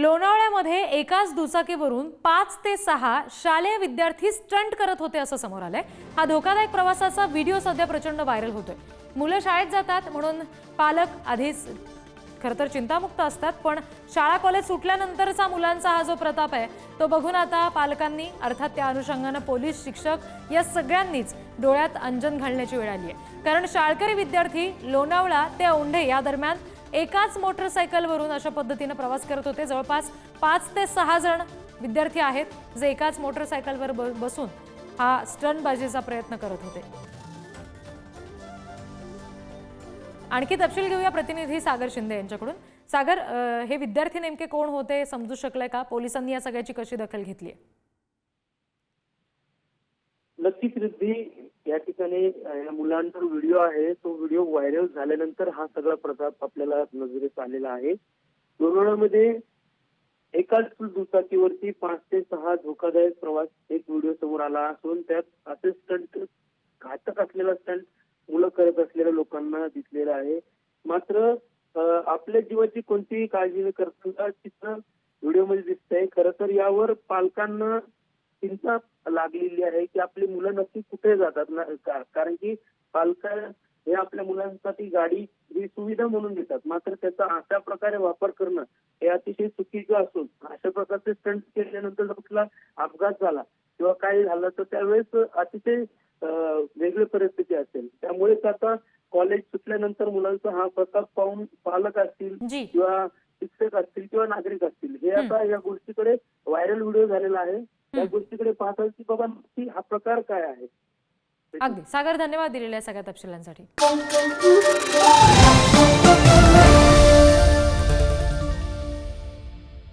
लोणावळ्यामध्ये एकाच दुचाकीवरून 5 ते 6 शालेय विद्यार्थी स्टंट करत होते असं समोर आलंय। हा धोकादायक प्रवासाचा व्हिडिओ सध्या प्रचंड व्हायरल होतोय। मुलं शाळेत जातात म्हणून पालक आधीच खरतर चिंतामुक्त असतात, पण शाळा कॉलेज सुटल्यानंतरचा मुलांचा हा जो प्रताप आहे तो बघून आता पालकांनी अर्थात त्या अनुषंगाने पोलीस शिक्षक या सगळ्यांनीच डोळ्यात अंजन घालण्याची वेळ आली आहे। कारण शाळकरी विद्यार्थी लोणावळा ते औंढे या दरम्यान एकाच मोटरसायकलवरून अशा पद्धतीने प्रवास करत होते। जवळपास 5 ते 6 जण विद्यार्थी आहेत जे एकाच मोटरसायकलवर बसून हा स्टंटबाजीचा प्रयत्न करत होते। आणखी तपशील घेऊया प्रतिनिधी सागर शिंदे यांच्याकडून। सागर, हे विद्यार्थी नेमके कोण होते समजू शकले का? पोलिसांनी या सगळ्याची कशी दखल घेतली आहे? नक्कीच रिद्धी, या ठिकाणी या मुलांचा व्हिडिओ आहे, तो व्हिडिओ व्हायरल झाल्यानंतर हा सगळा प्रताप आपल्याला नजरेस आलेला आहे। लोणावळ्यामध्ये एकाच दुचाकीवरती 5 ते 6 धोकादायक प्रवास एक व्हिडिओ समोर आला असून त्यात असे स्टंट, घातक असलेला स्टंट मुलं करत असलेल्या लोकांना दिसलेलं आहे। मात्र आपल्या जीवाची कोणतीही काळजी न करता चित्र व्हिडिओमध्ये दिसतंय। खरं तर यावर पालकांना चिंता लागलेली आहे की आपली मुलं नक्की कुठे जातात ना, कारण की पालक हे आपल्या मुलांसाठी गाडी ही सुविधा म्हणून देतात, मात्र त्याचा अशा प्रकारे वापर करणं हे अतिशय चुकीचं असून अशा प्रकारचे स्टंट केल्यानंतर जर कुठला अपघात झाला किंवा काही झालं तर त्यावेळेस अतिशय वेगळी परिस्थिती असेल। त्यामुळेच आता कॉलेज सुटल्यानंतर मुलांचा हा प्रताप पाहून पालक असतील किंवा शिक्षक असतील किंवा नागरिक असतील हे आता या गोष्टीकडे, व्हायरल व्हिडिओ झालेला आहे, या गोष्टीकडे पाहतात की बाबा नक्की हा प्रकार काय आहे। अगदी सागर, धन्यवाद दिलेल्या सगळ्या तपशिलांसाठी।